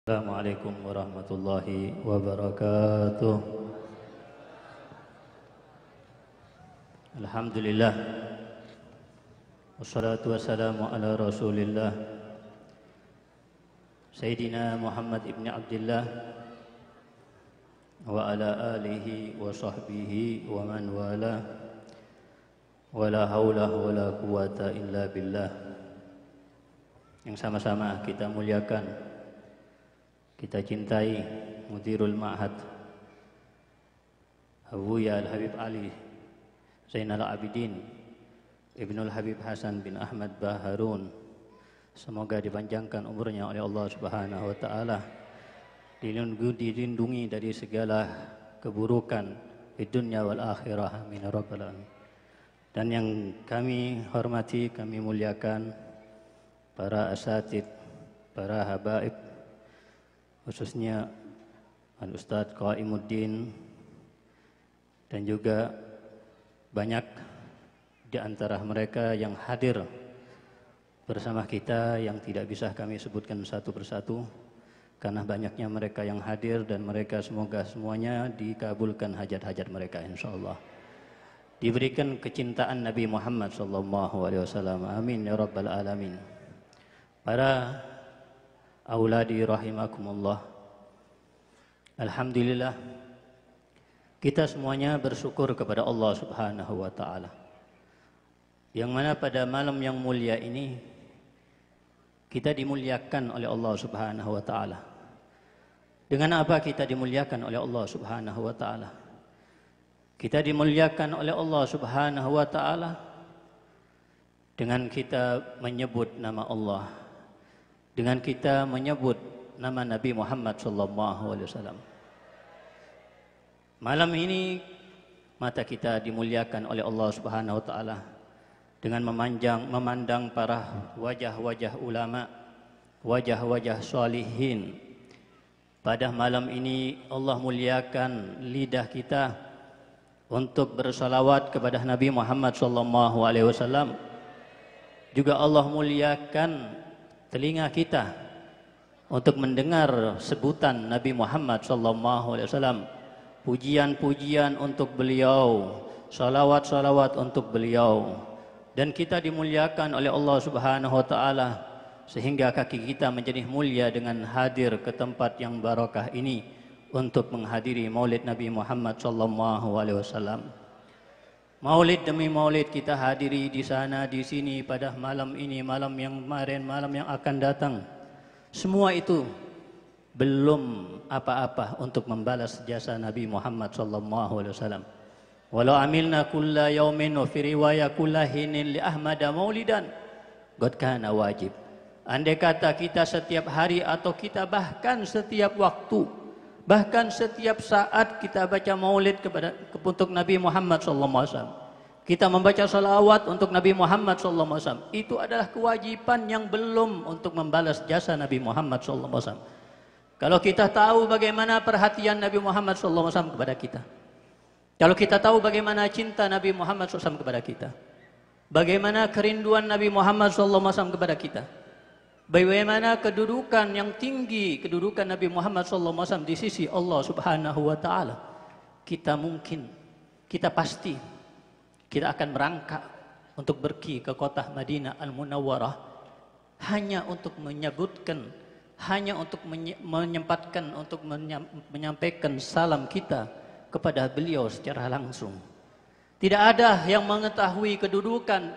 Assalamualaikum warahmatullahi wabarakatuh. Alhamdulillah, wassalatu wassalamu ala rasulillah Sayyidina Muhammad ibn Abdullah wa ala alihi wa sahbihi wa man wala wa la hawla wa la quwata illa billah. Yang sama-sama kita muliakan, kita cintai Mudirul Ma'had Abuya Al-Habib Ali Zainal Abidin Ibnul Habib Hasan bin Ahmad Baharun. Semoga dipanjangkan umurnya oleh Allah Subhanahu wa taala, dilindungi dari segala keburukan di dunia wal akhirah, amin ya rabbal alamin. Dan yang kami hormati, kami muliakan para asatid, para habaib, khususnya Al-Ustadz Qaimuddin, dan juga banyak di antara mereka yang hadir bersama kita yang tidak bisa kami sebutkan satu persatu karena banyaknya mereka yang hadir, dan mereka semoga semuanya dikabulkan hajat-hajat mereka insyaallah. Diberikan kecintaan Nabi Muhammad SAW, amin ya rabbal alamin. Para auladi rahimakumullah, alhamdulillah kita semuanya bersyukur kepada Allah Subhanahu wa taala, yang mana pada malam yang mulia ini kita dimuliakan oleh Allah Subhanahu wa taala. Dengan apa kita dimuliakan oleh Allah Subhanahu wa taala? Kita dimuliakan oleh Allah Subhanahu wa taala dengan kita menyebut nama Allah, dengan kita menyebut nama Nabi Muhammad SAW. Malam ini mata kita dimuliakan oleh Allah Subhanahu wa taala dengan memandang para wajah-wajah ulama, wajah-wajah salihin. Pada malam ini Allah muliakan lidah kita untuk bersalawat kepada Nabi Muhammad SAW. Juga Allah muliakan telinga kita untuk mendengar sebutan Nabi Muhammad SAW, pujian-pujian untuk beliau, salawat-salawat untuk beliau. Dan kita dimuliakan oleh Allah Subhanahu wa taala sehingga kaki kita menjadi mulia dengan hadir ke tempat yang barakah ini untuk menghadiri Maulid Nabi Muhammad SAW. Maulid demi maulid kita hadiri di sana, di sini, pada malam ini, malam yang kemarin, malam yang akan datang. Semua itu belum apa-apa untuk membalas jasa Nabi Muhammad SAW. Walau amilna kulla yaumin wa fi riwayah kulla hinin li Ahmada maulidan qad kana wajib. Andai kata kita setiap hari atau kita bahkan setiap waktu, bahkan setiap saat kita baca maulid untuk Nabi Muhammad SAW, kita membaca salawat untuk Nabi Muhammad SAW, itu adalah kewajiban yang belum untuk membalas jasa Nabi Muhammad SAW. Kalau kita tahu bagaimana perhatian Nabi Muhammad SAW kepada kita, kalau kita tahu bagaimana cinta Nabi Muhammad SAW kepada kita, bagaimana kerinduan Nabi Muhammad SAW kepada kita, bagaimana kedudukan yang tinggi, kedudukan Nabi Muhammad SAW di sisi Allah Subhanahu wa taala, kita pasti kita akan berangkat untuk pergi ke kota Madinah Al-Munawwarah hanya untuk menyebutkan, hanya untuk menyempatkan untuk menyampaikan salam kita kepada beliau secara langsung. Tidak ada yang mengetahui kedudukan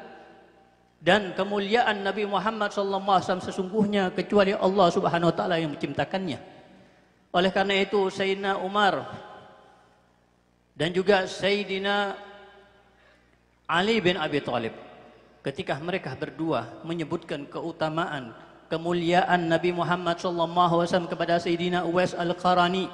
dan kemuliaan Nabi Muhammad SAW sesungguhnya kecuali Allah Subhanahu wa taala yang menciptakannya. Oleh karena itu Sayyidina Umar dan juga Sayyidina Ali bin Abi Thalib, ketika mereka berdua menyebutkan keutamaan, kemuliaan Nabi Muhammad SAW kepada Sayyidina Uwais Al-Qarani,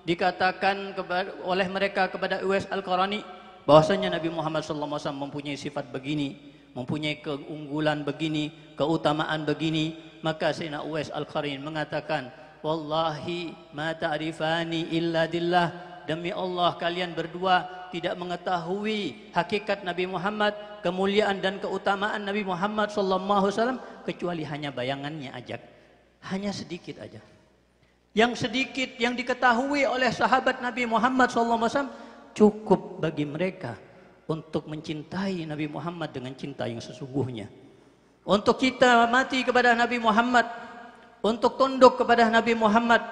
dikatakan oleh mereka kepada Uwais Al-Qarani bahwasanya Nabi Muhammad SAW mempunyai sifat begini, mempunyai keunggulan begini, keutamaan begini. Maka Sayyidina Uwais Al-Qarani mengatakan, wallahi ma ta'rifani illa dillah, demi Allah kalian berdua tidak mengetahui hakikat Nabi Muhammad, kemuliaan dan keutamaan Nabi Muhammad SAW kecuali hanya bayangannya aja, hanya sedikit aja. Yang sedikit yang diketahui oleh sahabat Nabi Muhammad SAW cukup bagi mereka untuk mencintai Nabi Muhammad dengan cinta yang sesungguhnya. Untuk kita mati kepada Nabi Muhammad, untuk tunduk kepada Nabi Muhammad,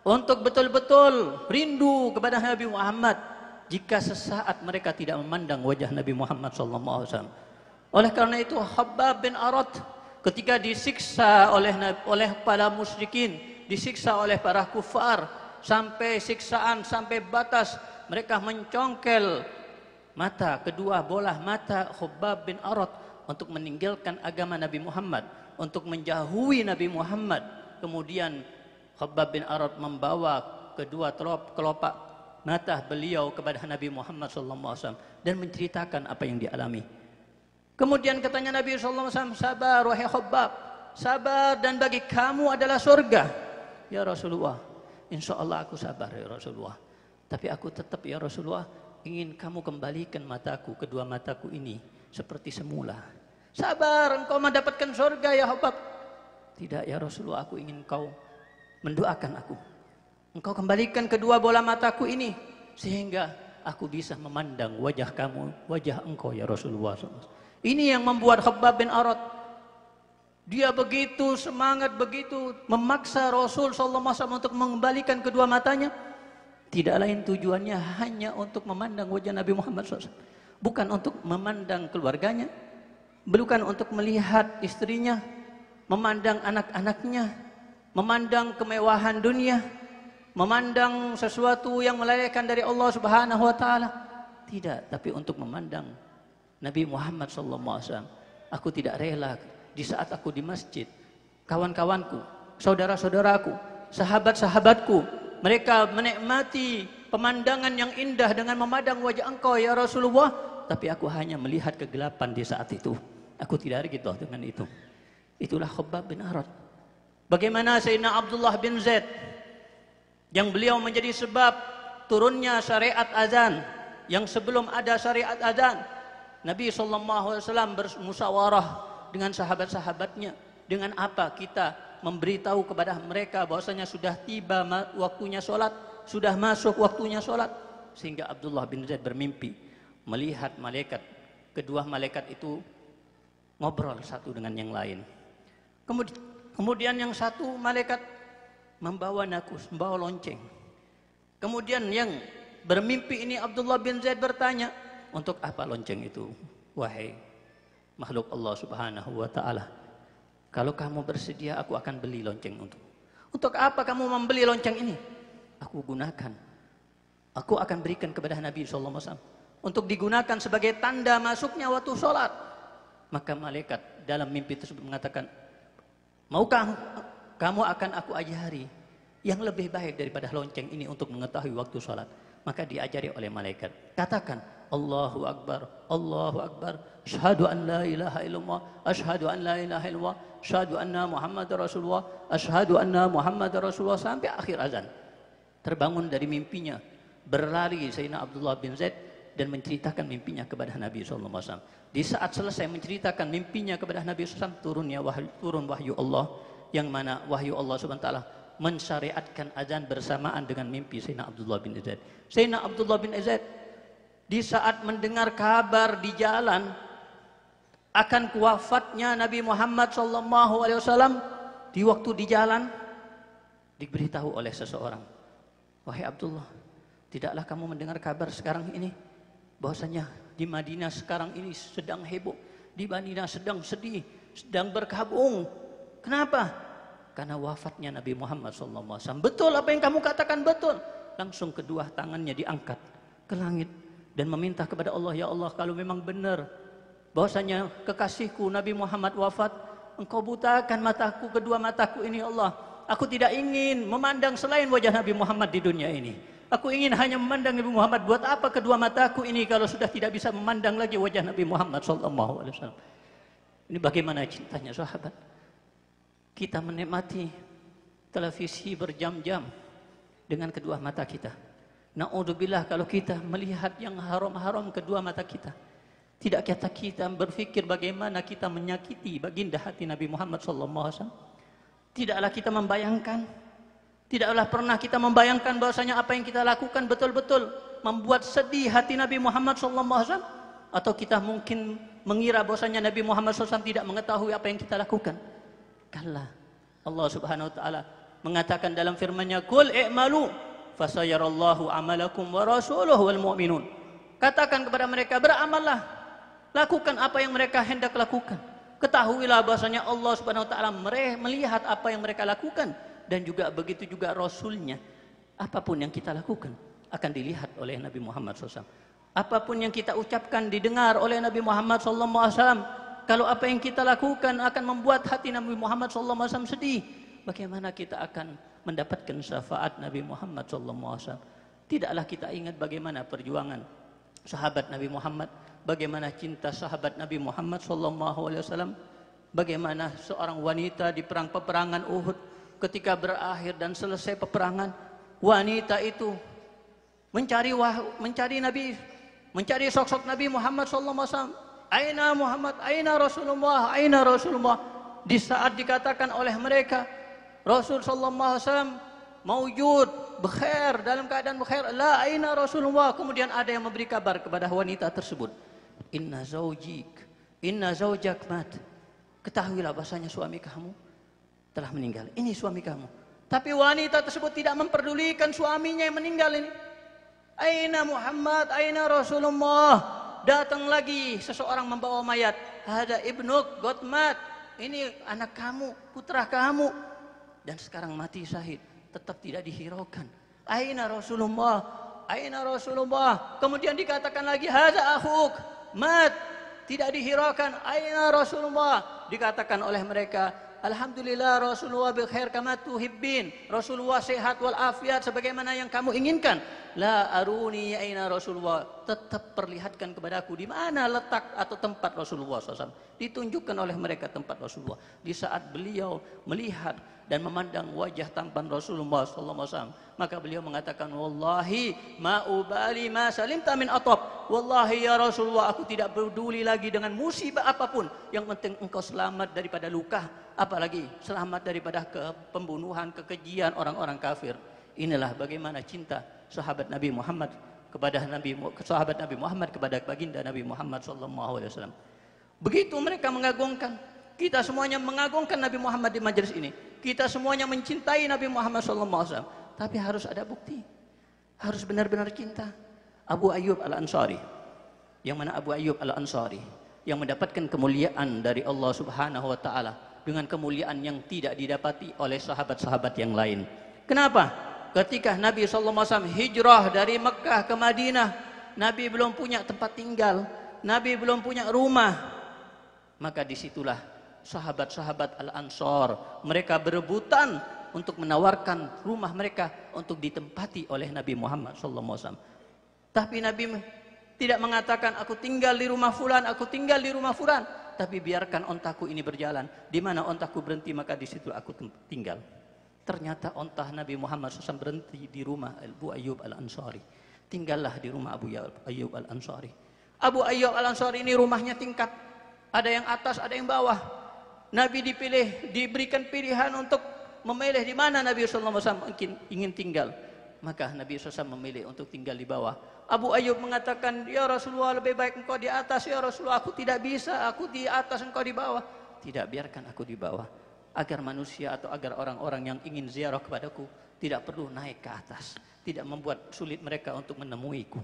untuk betul-betul rindu kepada Nabi Muhammad jika sesaat mereka tidak memandang wajah Nabi Muhammad SAW. Oleh karena itu Khabbab bin Arat ketika disiksa oleh para musyrikin, disiksa oleh para kufar sampai siksaan sampai batas mereka mencongkel mata, kedua bola mata Khabbab bin Arat untuk meninggalkan agama Nabi Muhammad, untuk menjauhi Nabi Muhammad. Kemudian Khabbab bin Arat membawa kedua kelopak mata beliau kepada Nabi Muhammad SAW dan menceritakan apa yang dialami. Kemudian katanya Nabi SAW, sabar wahai Khabbab, sabar dan bagi kamu adalah surga. Ya Rasulullah, insya Allah aku sabar ya Rasulullah. Tapi aku tetap ya Rasulullah ingin kamu kembalikan mataku, kedua mataku ini seperti semula. Sabar, engkau mendapatkan surga ya Khabbab. Tidak ya Rasulullah, aku ingin kau mendoakan aku. Engkau kembalikan kedua bola mataku ini sehingga aku bisa memandang wajah kamu, wajah engkau ya Rasulullah SAW. Ini yang membuat Khabbab bin Arat dia begitu semangat, begitu memaksa Rasul SAW untuk mengembalikan kedua matanya. Tidak lain tujuannya hanya untuk memandang wajah Nabi Muhammad SAW. Bukan untuk memandang keluarganya, bukan untuk melihat istrinya, memandang anak-anaknya, memandang kemewahan dunia, memandang sesuatu yang melelehkan dari Allah Subhanahu wa taala. Tidak, tapi untuk memandang Nabi Muhammad SAW. Aku tidak rela di saat aku di masjid, kawan-kawanku, saudara-saudaraku, sahabat-sahabatku, mereka menikmati pemandangan yang indah dengan memandang wajah engkau ya Rasulullah, tapi aku hanya melihat kegelapan di saat itu. Aku tidak ridha dengan itu. Itulah Khabbab bin Arat. Bagaimana Sayyidina Abdullah bin Zaid yang beliau menjadi sebab turunnya syariat azan, yang sebelum ada syariat azan Nabi SAW bermusyawarah dengan sahabat-sahabatnya. Dengan apa kita memberitahu kepada mereka bahwasanya sudah tiba waktunya sholat, sudah masuk waktunya sholat. Sehingga Abdullah bin Zaid bermimpi melihat malaikat. Kedua malaikat itu ngobrol satu dengan yang lain. Kemudian yang satu malaikat membawa nakus, membawa lonceng. Kemudian yang bermimpi ini Abdullah bin Zaid bertanya, untuk apa lonceng itu, wahai makhluk Allah Subhanahu wa taala? Kalau kamu bersedia, aku akan beli lonceng untuk apa kamu membeli lonceng ini? Aku gunakan. Aku akan berikan kepada Nabi SAW untuk digunakan sebagai tanda masuknya waktu sholat. Maka malaikat dalam mimpi tersebut mengatakan, maukah kamu akan aku ajari yang lebih baik daripada lonceng ini untuk mengetahui waktu sholat? Maka diajari oleh malaikat. Katakan, Allahu Akbar, Allahu Akbar, asyhadu an la ilaha illallah, asyhadu an la ilaha illallah, asyhadu anna Muhammad Rasulullah, asyhadu anna Muhammad Rasulullah, sampai akhir azan. Terbangun dari mimpinya, berlari Sayyidina Abdullah bin Zaid dan menceritakan mimpinya kepada Nabi SAW. Di saat selesai menceritakan mimpinya kepada Nabi SAW, turun wahyu Allah, yang mana wahyu Allah SWT mensyariatkan azan bersamaan dengan mimpi Sayyidina Abdullah bin Zaid. Sayyidina Abdullah bin Zaid di saat mendengar kabar di jalan akan wafatnya Nabi Muhammad SAW, di waktu di jalan diberitahu oleh seseorang, wahai Abdullah, tidaklah kamu mendengar kabar sekarang ini bahwasanya di Madinah sekarang ini sedang heboh, di Madinah sedang sedih, sedang berkabung. Kenapa? Karena wafatnya Nabi Muhammad SAW. Betul apa yang kamu katakan, betul. Langsung kedua tangannya diangkat ke langit dan meminta kepada Allah, ya Allah, kalau memang benar bahwasanya kekasihku Nabi Muhammad wafat, engkau butakan mataku, kedua mataku ini, Allah. Aku tidak ingin memandang selain wajah Nabi Muhammad di dunia ini. Aku ingin hanya memandang Nabi Muhammad. Buat apa kedua mataku ini kalau sudah tidak bisa memandang lagi wajah Nabi Muhammad SAW? Ini bagaimana cintanya sahabat. Kita menikmati televisi berjam-jam dengan kedua mata kita. Na'udzubillah kalau kita melihat yang haram-haram kedua mata kita. Tidak kita berpikir bagaimana kita menyakiti baginda hati Nabi Muhammad SAW. Tidaklah kita membayangkan Tidaklah pernah kita membayangkan bahwasanya apa yang kita lakukan betul-betul membuat sedih hati Nabi Muhammad SAW, atau kita mungkin mengira bahwasanya Nabi Muhammad SAW tidak mengetahui apa yang kita lakukan. Kalla. Allah Subhanahu wa taala mengatakan dalam firman-Nya, "Qul i'malu fasayarallahu amalakum wa rasuluhu wal mu'minun." Katakan kepada mereka, beramallah, lakukan apa yang mereka hendak lakukan. Ketahuilah bahwasanya Allah Subhanahu wa taala melihat apa yang mereka lakukan, dan juga begitu juga Rasulnya. Apapun yang kita lakukan akan dilihat oleh Nabi Muhammad SAW. Apapun yang kita ucapkan didengar oleh Nabi Muhammad SAW. Kalau apa yang kita lakukan akan membuat hati Nabi Muhammad SAW sedih, bagaimana kita akan mendapatkan syafaat Nabi Muhammad SAW? Tidaklah kita ingat bagaimana perjuangan sahabat Nabi Muhammad, bagaimana cinta sahabat Nabi Muhammad SAW, bagaimana seorang wanita di peperangan Uhud, ketika berakhir dan selesai peperangan, wanita itu mencari sosok Nabi Muhammad SAW. Aina Muhammad, aina Rasulullah, aina Rasulullah. Di saat dikatakan oleh mereka, Rasul sallallahu alaihi wasallam maujud, bekhair, dalam keadaan bekhair, la aina Rasulullah. Kemudian ada yang memberi kabar kepada wanita tersebut, inna zaujak mat. Ketahuilah bahasanya suami kamu telah meninggal. Ini suami kamu. Tapi wanita tersebut tidak memperdulikan suaminya yang meninggal ini. Aina Muhammad, aina Rasulullah. Datang lagi seseorang membawa mayat. Hada ibnuk Gotmat. Ini anak kamu, putra kamu. Dan sekarang mati syahid. Tetap tidak dihiraukan. Aina Rasulullah, aina Rasulullah. Kemudian dikatakan lagi, hada akhuk mat. Tidak dihiraukan. Aina Rasulullah. Dikatakan oleh mereka, alhamdulillah Rasulullah bil khair kama tuhibbin. Rasulullah sehat wal afiat sebagaimana yang kamu inginkan. La aruni aina Rasulullah. Tetap perlihatkan kepadaku di mana letak atau tempat Rasulullah SAW. Ditunjukkan oleh mereka tempat Rasulullah. Di saat beliau melihat dan memandang wajah tampan Rasulullah SAW, maka beliau mengatakan, wallahi ma ubali ma salimta min atab. Wallahi ya Rasulullah, aku tidak peduli lagi dengan musibah apapun. Yang penting engkau selamat daripada luka, apalagi selamat daripada pembunuhan, kekejian orang-orang kafir. Inilah bagaimana cinta sahabat Nabi Muhammad kepada sahabat Nabi Muhammad kepada baginda Nabi Muhammad SAW. Begitu mereka mengagungkan. Kita semuanya mengagungkan Nabi Muhammad di majelis ini. Kita semuanya mencintai Nabi Muhammad SAW. Tapi harus ada bukti. Harus benar-benar cinta. Abu Ayyub Al-Ansari, yang mana Abu Ayyub Al-Ansari yang mendapatkan kemuliaan dari Allah Subhanahu wa taala dengan kemuliaan yang tidak didapati oleh sahabat-sahabat yang lain. Kenapa? Ketika Nabi SAW hijrah dari Mekah ke Madinah, Nabi belum punya tempat tinggal, Nabi belum punya rumah. Maka disitulah sahabat-sahabat Al-Ansar, mereka berebutan untuk menawarkan rumah mereka untuk ditempati oleh Nabi Muhammad SAW. Tapi Nabi tidak mengatakan, aku tinggal di rumah fulan, aku tinggal di rumah fulan. Tapi biarkan ontaku ini berjalan. Di mana ontaku berhenti, maka di situ aku tinggal. Ternyata ontah Nabi Muhammad SAW berhenti di rumah Abu Ayyub Al-Ansari. Tinggallah di rumah Abu Ayyub Al-Ansari. Abu Ayyub Al-Ansari ini rumahnya tingkat. Ada yang atas, ada yang bawah. Nabi diberikan pilihan untuk memilih di mana Nabi SAW ingin tinggal. Maka Nabi SAW memilih untuk tinggal di bawah. Abu Ayyub mengatakan, ya Rasulullah, lebih baik engkau di atas. Ya Rasulullah, aku tidak bisa, aku di atas, engkau di bawah. Tidak, biarkan aku di bawah. Agar manusia atau agar orang-orang yang ingin ziarah kepadaku tidak perlu naik ke atas. Tidak membuat sulit mereka untuk menemuiku.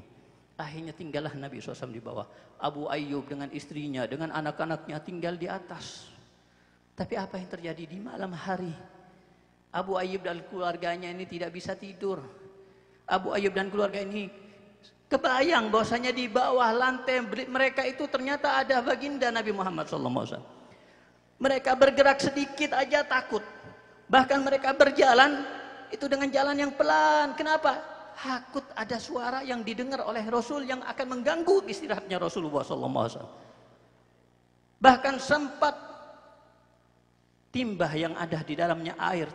Akhirnya tinggallah Nabi SAW di bawah. Abu Ayyub dengan istrinya, dengan anak-anaknya tinggal di atas. Tapi apa yang terjadi di malam hari? Abu Ayyub dan keluarganya ini tidak bisa tidur. Abu Ayyub dan keluarga ini kebayang bahwasanya di bawah lantai mereka itu ternyata ada baginda Nabi Muhammad SAW. Mereka bergerak sedikit aja takut. Bahkan mereka berjalan itu dengan jalan yang pelan. Kenapa? Takut ada suara yang didengar oleh Rasul yang akan mengganggu istirahatnya Rasulullah SAW. Bahkan sempat timba yang ada di dalamnya air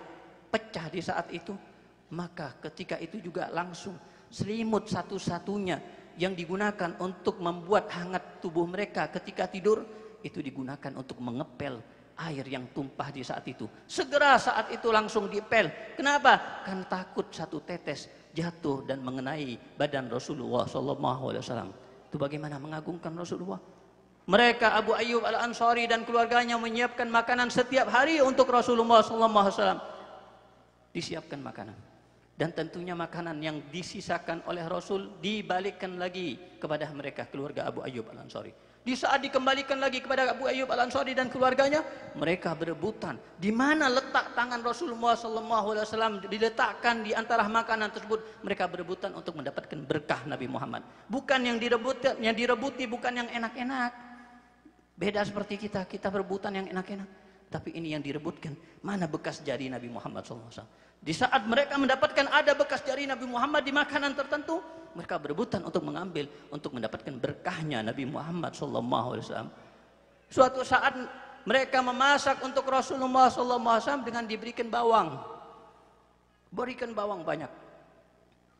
pecah di saat itu. Maka ketika itu juga langsung selimut satu-satunya yang digunakan untuk membuat hangat tubuh mereka ketika tidur, itu digunakan untuk mengepel air yang tumpah di saat itu. Segera saat itu langsung dipel. Kenapa? Kan takut satu tetes jatuh dan mengenai badan Rasulullah SAW. Itu bagaimana mengagungkan Rasulullah. Mereka Abu Ayyub Al-Ansari dan keluarganya menyiapkan makanan setiap hari untuk Rasulullah SAW. Disiapkan makanan. Dan tentunya makanan yang disisakan oleh Rasul dibalikkan lagi kepada mereka, keluarga Abu Ayyub Al-Ansari. Di saat dikembalikan lagi kepada Abu Ayyub Al-Ansari dan keluarganya, mereka berebutan di mana letak tangan Rasulullah SAW diletakkan di antara makanan tersebut. Mereka berebutan untuk mendapatkan berkah Nabi Muhammad. Bukan yang direbuti bukan yang enak-enak. Beda seperti kita berebutan yang enak-enak. Tapi ini yang direbutkan, mana bekas jari Nabi Muhammad SAW. Di saat mereka mendapatkan ada bekas jari Nabi Muhammad di makanan tertentu, mereka berebutan untuk mengambil, untuk mendapatkan berkahnya Nabi Muhammad SAW. Suatu saat mereka memasak untuk Rasulullah SAW dengan diberikan bawang. Berikan bawang banyak.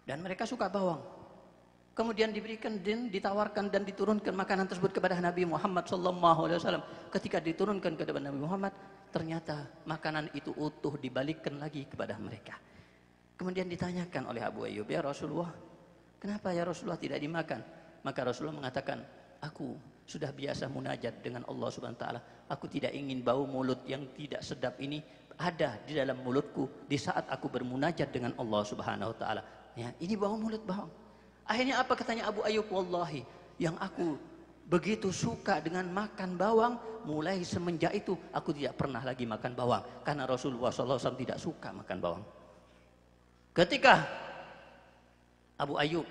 Dan mereka suka bawang. Kemudian diberikan dan ditawarkan dan diturunkan makanan tersebut kepada Nabi Muhammad SAW. Ketika diturunkan kepada Nabi Muhammad, ternyata makanan itu utuh dibalikkan lagi kepada mereka. Kemudian ditanyakan oleh Abu Ayyub, ya Rasulullah, kenapa ya Rasulullah tidak dimakan? Maka Rasulullah mengatakan, aku sudah biasa munajat dengan Allah Subhanahu wa taala. Aku tidak ingin bau mulut yang tidak sedap ini ada di dalam mulutku di saat aku bermunajat dengan Allah Subhanahu wa taala. Ya, ini bau mulut bawang. Akhirnya apa katanya Abu Ayyub? Wallahi, yang aku begitu suka dengan makan bawang, mulai semenjak itu aku tidak pernah lagi makan bawang, karena Rasulullah SAW tidak suka makan bawang. Ketika Abu Ayyub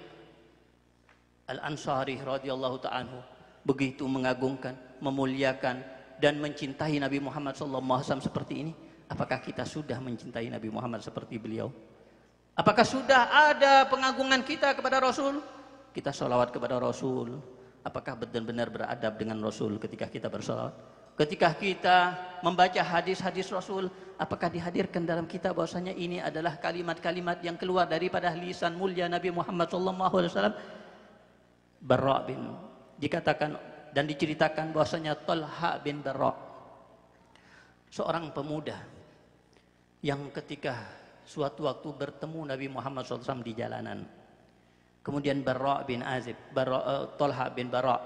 Al-Ansari radhiyallahu ta'ala begitu mengagungkan, memuliakan dan mencintai Nabi Muhammad SAW seperti ini, apakah kita sudah mencintai Nabi Muhammad seperti beliau? Apakah sudah ada pengagungan kita kepada Rasul? Kita sholawat kepada Rasul. Apakah benar-benar beradab dengan Rasul ketika kita bersolawat? Ketika kita membaca hadis-hadis Rasul, apakah dihadirkan dalam kita bahwasanya ini adalah kalimat-kalimat yang keluar daripada lisan mulia Nabi Muhammad SAW? Barra' bin, dikatakan dan diceritakan bahwasanya Talha bin Barra', seorang pemuda yang ketika suatu waktu bertemu Nabi Muhammad SAW di jalanan. Kemudian Barra' bin Azib, Talha bin Barra'.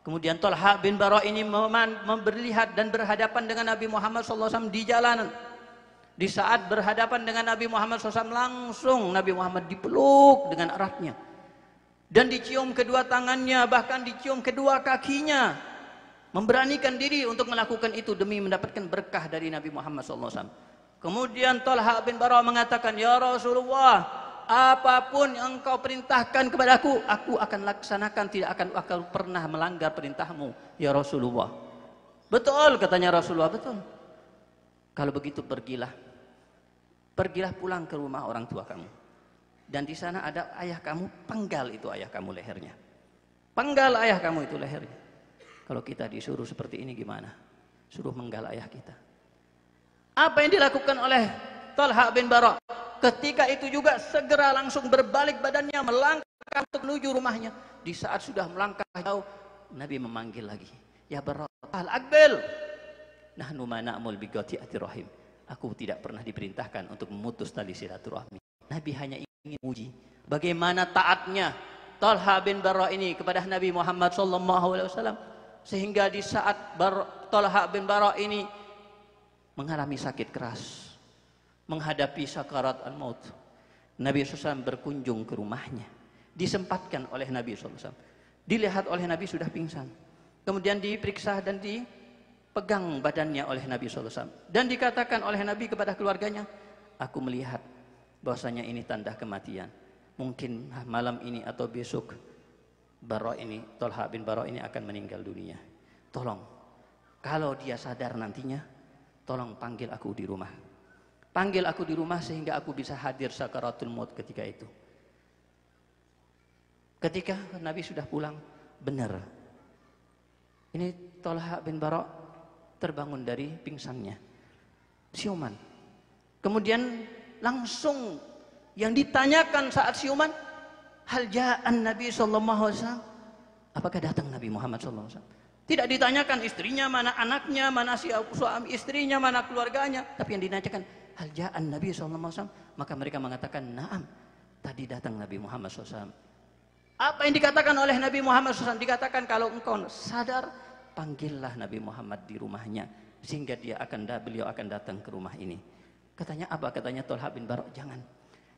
Kemudian Talha bin Barra' ini melihat dan berhadapan dengan Nabi Muhammad SAW di jalanan. Di saat berhadapan dengan Nabi Muhammad SAW, langsung Nabi Muhammad dipeluk dengan eratnya. Dan dicium kedua tangannya, bahkan dicium kedua kakinya. Memberanikan diri untuk melakukan itu demi mendapatkan berkah dari Nabi Muhammad SAW. Kemudian Talha bin Barra' mengatakan, ya Rasulullah, apapun yang engkau perintahkan kepadaku, aku akan laksanakan, tidak akan pernah melanggar perintahmu, ya Rasulullah. Betul, katanya Rasulullah, betul. Kalau begitu pergilah pulang ke rumah orang tua kamu. Dan di sana ada ayah kamu, penggal itu ayah kamu lehernya. Penggal ayah kamu itu lehernya. Kalau kita disuruh seperti ini gimana? Suruh menggal ayah kita. Apa yang dilakukan oleh Talha bin Barra'? Ketika itu juga segera langsung berbalik badannya melangkah untuk menuju rumahnya. Di saat sudah melangkah jauh, Nabi memanggil lagi, ya Barra' al-Aqbil, nahnu ma na'mul bi qati'ati rahim. Aku tidak pernah diperintahkan untuk memutus tali silaturahmi. Nabi hanya ingin uji bagaimana taatnya Talha bin Barra' ini kepada Nabi Muhammad SAW, sehingga di saat Talha bin Barra' ini mengalami sakit keras, menghadapi sakarat al-maut, Nabi SAW berkunjung ke rumahnya, disempatkan oleh Nabi SAW, dilihat oleh Nabi sudah pingsan, kemudian diperiksa dan dipegang badannya oleh Nabi SAW, dan dikatakan oleh Nabi kepada keluarganya, aku melihat bahwasanya ini tanda kematian, mungkin malam ini atau besok Barra' ini, Talha bin Barra' ini akan meninggal dunia. Tolong, kalau dia sadar nantinya, tolong panggil aku di rumah. Panggil aku di rumah sehingga aku bisa hadir sakaratul maut ketika itu. Ketika Nabi sudah pulang, benar. Ini Talha bin Barra' terbangun dari pingsannya. Siuman. Kemudian langsung yang ditanyakan saat siuman, hal ja'an Nabi SAW? Apakah datang Nabi Muhammad SAW? Tidak ditanyakan istrinya, mana anaknya, mana suami istrinya, mana keluarganya. Tapi yang ditanyakan, hal ja'an Nabi SAW. Maka mereka mengatakan, na'am, tadi datang Nabi Muhammad SAW. Apa yang dikatakan oleh Nabi Muhammad SAW? Dikatakan kalau engkau sadar, panggillah Nabi Muhammad di rumahnya. Sehingga beliau akan datang ke rumah ini. Katanya apa? Katanya Thalha bin Bara',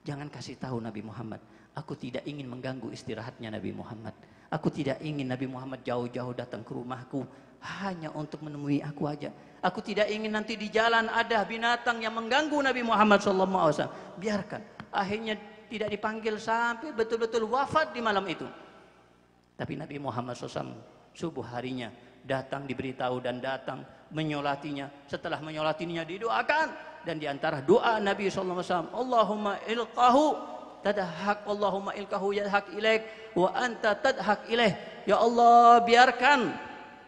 jangan kasih tahu Nabi Muhammad. Aku tidak ingin mengganggu istirahatnya Nabi Muhammad. Aku tidak ingin Nabi Muhammad jauh-jauh datang ke rumahku hanya untuk menemui aku aja. Aku tidak ingin nanti di jalan ada binatang yang mengganggu Nabi Muhammad SAW. Biarkan. Akhirnya tidak dipanggil sampai betul-betul wafat di malam itu. Tapi Nabi Muhammad SAW subuh harinya datang, diberitahu dan datang menyolatinya. Setelah menyolatinya didoakan. Dan diantara doa Nabi SAW, Allahumma ilqahu tadhak, Allahumma ilqahu yadhak ilaik wa anta tadhak ilaih. Ya Allah, biarkan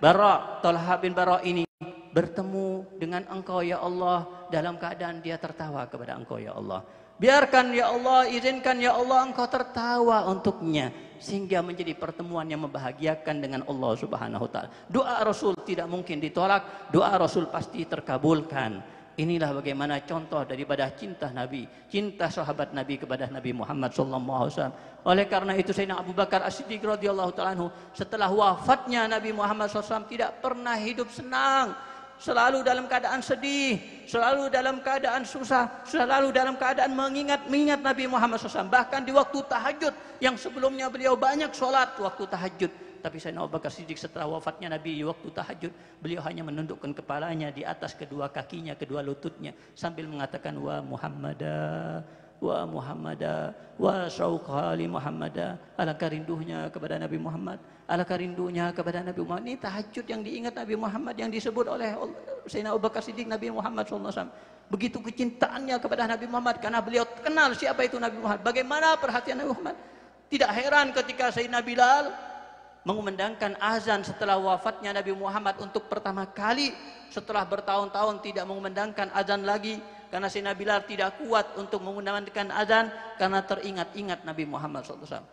Thalha bin Bara' ini bertemu dengan engkau ya Allah dalam keadaan dia tertawa kepada engkau ya Allah. Biarkan ya Allah, izinkan ya Allah engkau tertawa untuknya sehingga menjadi pertemuan yang membahagiakan dengan Allah Subhanahu wa taala. Doa Rasul tidak mungkin ditolak, doa Rasul pasti terkabulkan. Inilah bagaimana contoh daripada cinta Nabi, cinta sahabat Nabi kepada Nabi Muhammad SAW. Oleh karena itu Sayyidina Abu Bakar As-Siddiq radhiyallahu ta'ala anhu setelah wafatnya Nabi Muhammad SAW tidak pernah hidup senang. Selalu dalam keadaan sedih, selalu dalam keadaan susah, selalu dalam keadaan mengingat Nabi Muhammad SAW. Bahkan di waktu tahajud yang sebelumnya beliau banyak sholat waktu tahajud. Tapi Sayyidina Abu Bakar Siddiq setelah wafatnya Nabi waktu tahajud, beliau hanya menundukkan kepalanya di atas kedua kakinya, kedua lututnya sambil mengatakan wa Muhammadah, wa Muhammadah, wa syauqa li Muhammadah. Alangkah rindunya kepada Nabi Muhammad, alangkah rindunya kepada Nabi Muhammad. Ini tahajud yang diingat Nabi Muhammad yang disebut oleh Sayyidina Abu Bakar Siddiq Nabi Muhammad SAW. Begitu kecintaannya kepada Nabi Muhammad karena beliau kenal siapa itu Nabi Muhammad. Bagaimana perhatian Nabi Muhammad. Tidak heran ketika Sayyidina Bilal mengumandangkan azan setelah wafatnya Nabi Muhammad untuk pertama kali setelah bertahun-tahun tidak mengumandangkan azan lagi karena Sayyidina Bilal tidak kuat untuk mengumandangkan azan karena teringat-ingat Nabi Muhammad SAW.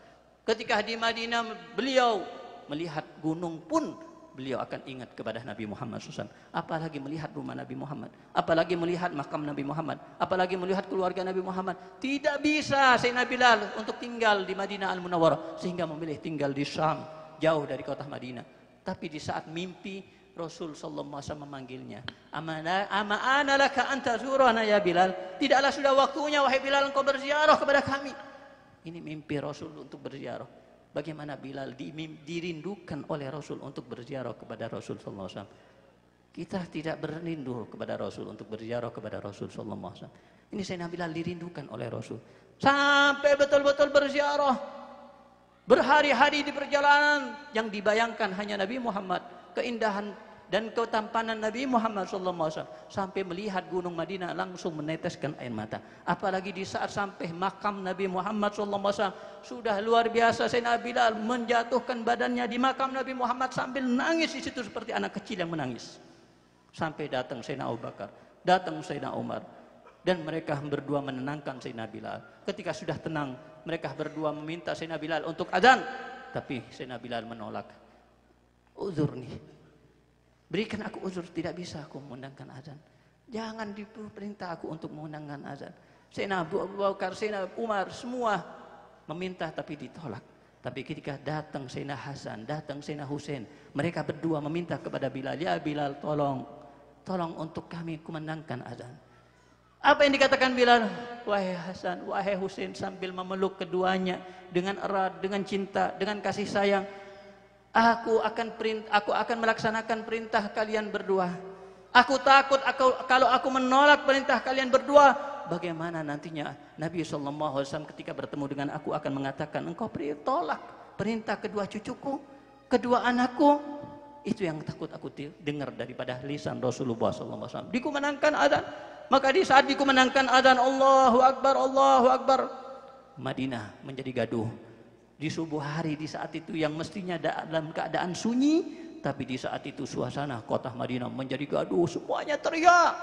Ketika di Madinah beliau melihat gunung pun beliau akan ingat kepada Nabi Muhammad SAW. Apalagi melihat rumah Nabi Muhammad, apalagi melihat makam Nabi Muhammad, apalagi melihat keluarga Nabi Muhammad. Tidak bisa Sayyidina Bilal untuk tinggal di Madinah Al-Munawwarah sehingga memilih tinggal di Syam, jauh dari kota Madinah. Tapi di saat mimpi Rasul sallallahu alaihi wasallam memanggilnya. Ama ana laka anta zurana ya Bilal. Tidaklah sudah waktunya wahai Bilal engkau berziarah kepada kami. Ini mimpi Rasul untuk berziarah. Bagaimana Bilal dirindukan oleh Rasul untuk berziarah kepada Rasul sallallahu alaihi wasallam. Kita tidak berindu kepada Rasul untuk berziarah kepada Rasul sallallahu alaihi wasallam. Ini Sayyidina Bilal dirindukan oleh Rasul. Sampai betul-betul berziarah. Berhari-hari di perjalanan yang dibayangkan hanya Nabi Muhammad, keindahan dan ketampanan Nabi Muhammad SAW sampai melihat gunung Madinah langsung meneteskan air mata. Apalagi di saat sampai makam Nabi Muhammad SAW sudah luar biasa. Sayyidina Bilal menjatuhkan badannya di makam Nabi Muhammad sambil nangis di situ seperti anak kecil yang menangis. Sampai datang Sayyidina Abu Bakar, datang Sayyidina Umar, dan mereka berdua menenangkan Sayyidina Bilal. Ketika sudah tenang, mereka berdua meminta Sayyidina Bilal untuk azan, tapi Sayyidina Bilal menolak. Uzurni, berikan aku uzur, tidak bisa aku mengundangkan azan. Jangan diperintah aku untuk mengundangkan azan. Sayyidina Abu Bakar, Sayyidina Umar semua meminta tapi ditolak. Tapi ketika datang Sayyidina Hasan, datang Sayyidina Husain, mereka berdua meminta kepada Bilal, ya Bilal tolong untuk kami kumandangkan azan. Apa yang dikatakan Bilal? Wahai Hasan, wahai Husain, sambil memeluk keduanya dengan erat, dengan cinta, dengan kasih sayang. Aku akan melaksanakan perintah kalian berdua. Aku takut kalau aku menolak perintah kalian berdua, bagaimana nantinya Nabi SAW ketika bertemu dengan aku akan mengatakan, engkau tolak perintah kedua cucuku, kedua anakku. Itu yang takut aku dengar daripada lisan Rasulullah SAW. Dikumandangkan azan. Maka di saat dikumandangkan azan Allahu Akbar, Allahu Akbar, Madinah menjadi gaduh. Di subuh hari di saat itu yang mestinya dalam keadaan sunyi, tapi di saat itu suasana kota Madinah menjadi gaduh. Semuanya teriak.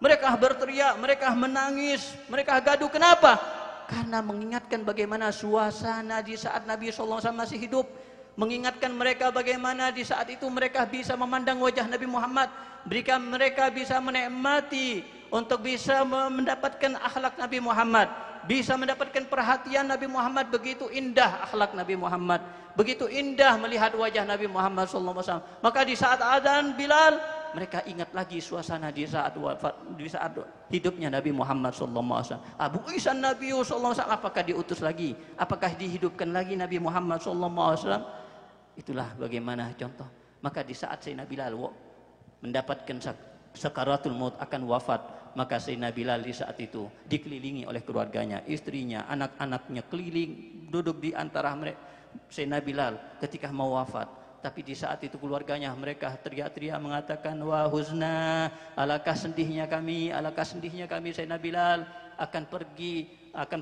Mereka berteriak, mereka menangis, mereka gaduh. Kenapa? Karena mengingatkan bagaimana suasana di saat Nabi SAW masih hidup. mengingatkan mereka bagaimana di saat itu mereka bisa memandang wajah Nabi Muhammad, berikan mereka bisa menikmati untuk bisa mendapatkan akhlak Nabi Muhammad, bisa mendapatkan perhatian Nabi Muhammad. Begitu indah akhlak Nabi Muhammad, begitu indah melihat wajah Nabi Muhammad SAW. Maka di saat adzan Bilal, mereka ingat lagi suasana di saat hidupnya Nabi Muhammad SAW. Abu Isan Nabi SAW, apakah diutus lagi? Apakah dihidupkan lagi Nabi Muhammad SAW? Itulah bagaimana contoh. Maka di saat Sayyidina Bilal mendapatkan sakaratul maut, akan wafat, maka Sayyidina Bilal di saat itu dikelilingi oleh keluarganya, istrinya, anak-anaknya keliling duduk di antara mereka. Sayyidina Bilal ketika mau wafat, tapi di saat itu keluarganya mereka teriak-teriak mengatakan, wah huzna, alangkah sedihnya kami Sayyidina Bilal akan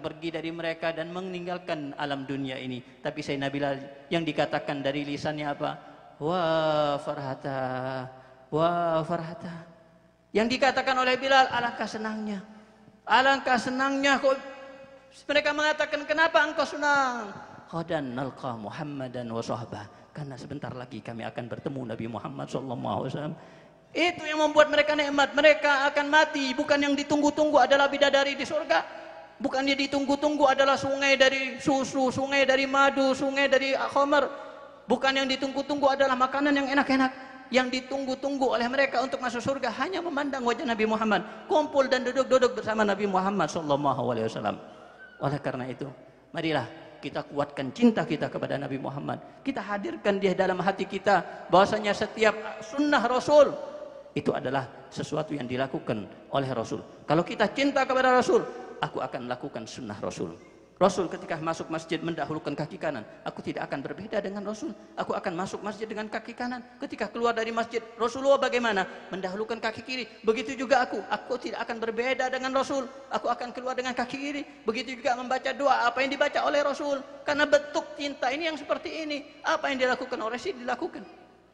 pergi dari mereka dan meninggalkan alam dunia ini. Tapi Sayyidina Bilal yang dikatakan dari lisannya apa? Wa farhata. Yang dikatakan oleh Bilal, alangkah senangnya kok. Mereka mengatakan, kenapa engkau senang? Qadan nalqa Muhammadan wa sahbah, karena sebentar lagi kami akan bertemu Nabi Muhammad SAW. Itu yang membuat mereka nikmat. Mereka akan mati, bukan yang ditunggu-tunggu adalah bidadari di surga, bukan yang ditunggu-tunggu adalah sungai dari susu, sungai dari madu, sungai dari khamar, bukan yang ditunggu-tunggu adalah makanan yang enak-enak. Yang ditunggu-tunggu oleh mereka untuk masuk surga hanya memandang wajah Nabi Muhammad, kumpul dan duduk bersama Nabi Muhammad SAW. Oleh karena itu, marilah kita kuatkan cinta kita kepada Nabi Muhammad. Kita hadirkan dia dalam hati kita, bahwasanya setiap sunnah Rasul itu adalah sesuatu yang dilakukan oleh Rasul. Kalau kita cinta kepada Rasul, aku akan lakukan sunnah Rasul. Rasul ketika masuk masjid mendahulukan kaki kanan, aku tidak akan berbeda dengan Rasul. Aku akan masuk masjid dengan kaki kanan. Ketika keluar dari masjid, Rasulullah bagaimana? Mendahulukan kaki kiri. Begitu juga aku tidak akan berbeda dengan Rasul. Aku akan keluar dengan kaki kiri. Begitu juga membaca doa, apa yang dibaca oleh Rasul. Karena bentuk cinta ini yang seperti ini. Apa yang dilakukan oleh Rasul dilakukan.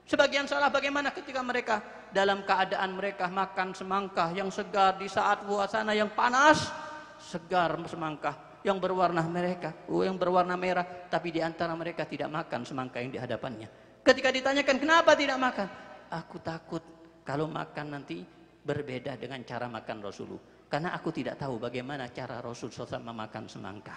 Sebagian salah bagaimana ketika mereka dalam keadaan mereka makan semangka yang segar di saat suasana yang panas, segar semangka yang berwarna merah, tapi di antara mereka tidak makan semangka yang di hadapannya. Ketika ditanyakan kenapa tidak makan, aku takut kalau makan nanti berbeda dengan cara makan Rasulullah, karena aku tidak tahu bagaimana cara Rasul SAW memakan semangka.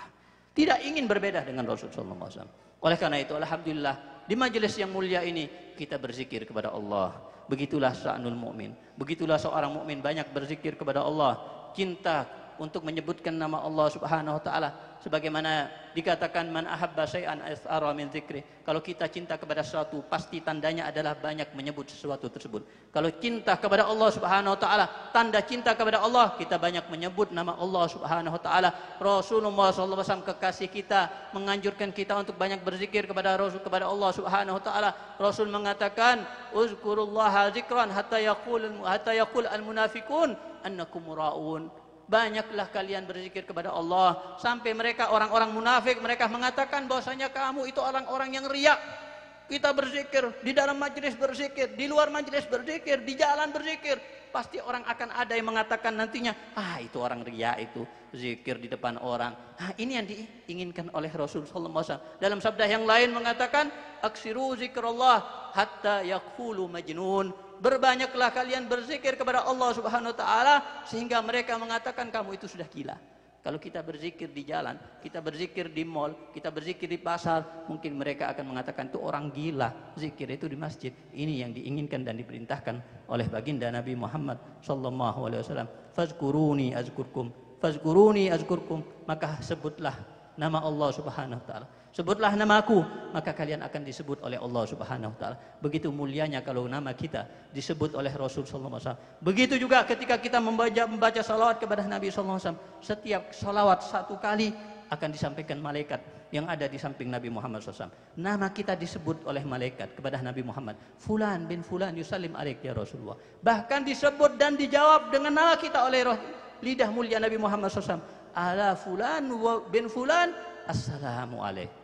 Tidak ingin berbeda dengan Rasul SAW. Oleh karena itu, alhamdulillah di majelis yang mulia ini kita berzikir kepada Allah. Begitulah sya'nul mu'min. Begitulah seorang mukmin banyak berzikir kepada Allah, cinta untuk menyebutkan nama Allah Subhanahu wa taala, sebagaimana dikatakan man ahabba syai'an as'ara min dzikri. Kalau kita cinta kepada sesuatu, pasti tandanya adalah banyak menyebut sesuatu tersebut. Kalau cinta kepada Allah Subhanahu wa taala, tanda cinta kepada Allah, kita banyak menyebut nama Allah Subhanahu wa taala. Rasulullah sallallahu alaihi wasallam kekasih kita menganjurkan kita untuk banyak berzikir kepada Allah Subhanahu wa taala. Rasul mengatakan, uzkurullaha dzikran hatta yaqul al munafiqun annakum muraun. Banyaklah kalian berzikir kepada Allah sampai mereka orang-orang munafik mereka mengatakan bahwasanya kamu itu orang-orang yang riak. Kita berzikir di dalam majelis, berzikir di luar majelis, berzikir di jalan, berzikir. Pasti orang akan ada yang mengatakan nantinya, itu orang riak, itu zikir di depan orang. Ini yang diinginkan oleh Rasul sallallahu alaihi wasallam. Dalam sabda yang lain mengatakan, aksiru zikrullah hatta yakfulu majnun. Berbanyaklah kalian berzikir kepada Allah Subhanahu wa taala sehingga mereka mengatakan kamu itu sudah gila. Kalau kita berzikir di jalan, kita berzikir di mall, kita berzikir di pasar, mungkin mereka akan mengatakan itu orang gila. Zikir itu di masjid. Ini yang diinginkan dan diperintahkan oleh baginda Nabi Muhammad sallallahu alaihi wasallam. Fazkuruni azkurkum. Maka sebutlah nama Allah Subhanahu wa taala. Sebutlah namaku, maka kalian akan disebut oleh Allah Subhanahu wa taala. Begitu mulianya kalau nama kita disebut oleh Rasul sallallahu alaihi wasallam. Begitu juga ketika kita membaca salawat kepada Nabi sallallahu alaihi wasallam. Setiap salawat satu kali akan disampaikan malaikat yang ada di samping Nabi Muhammad SAW. Nama kita disebut oleh malaikat kepada Nabi Muhammad. Fulan bin Fulan yusallim alaik ya Rasulullah. Bahkan disebut dan dijawab dengan nama kita oleh lidah mulia Nabi Muhammad SAW. Ala Fulan bin Fulan assalamu alaik.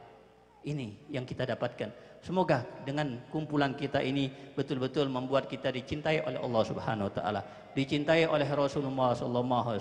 Ini yang kita dapatkan. Semoga dengan kumpulan kita ini betul-betul membuat kita dicintai oleh Allah Subhanahu wa taala. dicintai oleh Rasulullah SAW,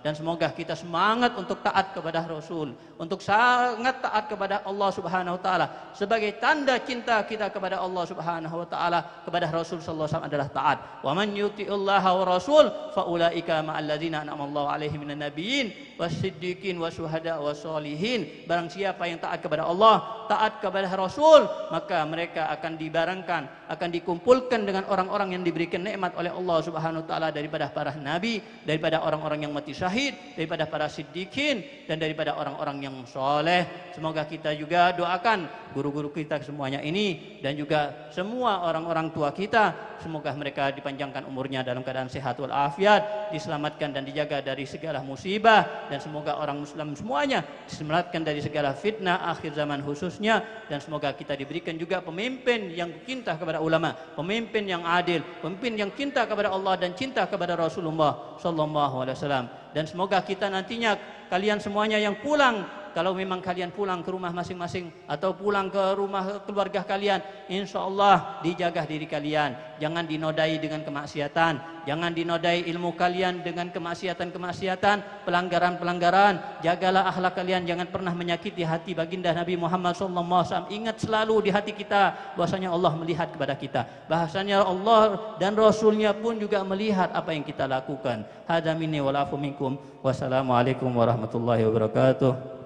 dan semoga kita semangat untuk taat kepada Rasul, untuk sangat taat kepada Allah Subhanahu wa taala. Sebagai tanda cinta kita kepada Allah Subhanahu wa taala, kepada Rasul sallallahu alaihi wasallam adalah taat. Wa man yuti'ullaha wa rasul fa ulaika ma'al ladzina an'ama Allahu alaihim minan nabiyyin wasiddiqin wasyuhada wassolihin. Barang siapa yang taat kepada Allah, taat kepada Rasul, maka mereka akan dibarengkan, akan dikumpulkan dengan orang-orang yang diberikan nikmat oleh Allah Subhanahu wa taala, daripada para nabi, daripada orang-orang yang mati syahid, daripada para siddiqin, dan daripada orang-orang yang soleh. Semoga kita juga doakan guru-guru kita semuanya ini, dan juga semua orang-orang tua kita, semoga mereka dipanjangkan umurnya dalam keadaan sehat walafiat, diselamatkan dan dijaga dari segala musibah, dan semoga orang Muslim semuanya diselamatkan dari segala fitnah akhir zaman khususnya. Dan semoga kita diberikan juga pemimpin yang cinta kepada ulama, pemimpin yang adil, pemimpin yang cinta kepada Allah dan cinta kepada Rasulullah sallallahu alaihi wasallam. Dan semoga kita nantinya, kalian semuanya yang pulang, kalau memang kalian pulang ke rumah masing-masing atau pulang ke rumah keluarga kalian, insya Allah dijaga diri kalian, jangan dinodai dengan kemaksiatan, jangan dinodai ilmu kalian dengan kemaksiatan-kemaksiatan, pelanggaran-pelanggaran. Jagalah akhlak kalian, jangan pernah menyakiti hati baginda Nabi Muhammad SAW. Ingat selalu di hati kita bahwasanya Allah melihat kepada kita, bahwasanya Allah dan Rasulnya pun juga melihat apa yang kita lakukan. Hadza minni wal afu minkum. Wassalamualaikum warahmatullahi wabarakatuh.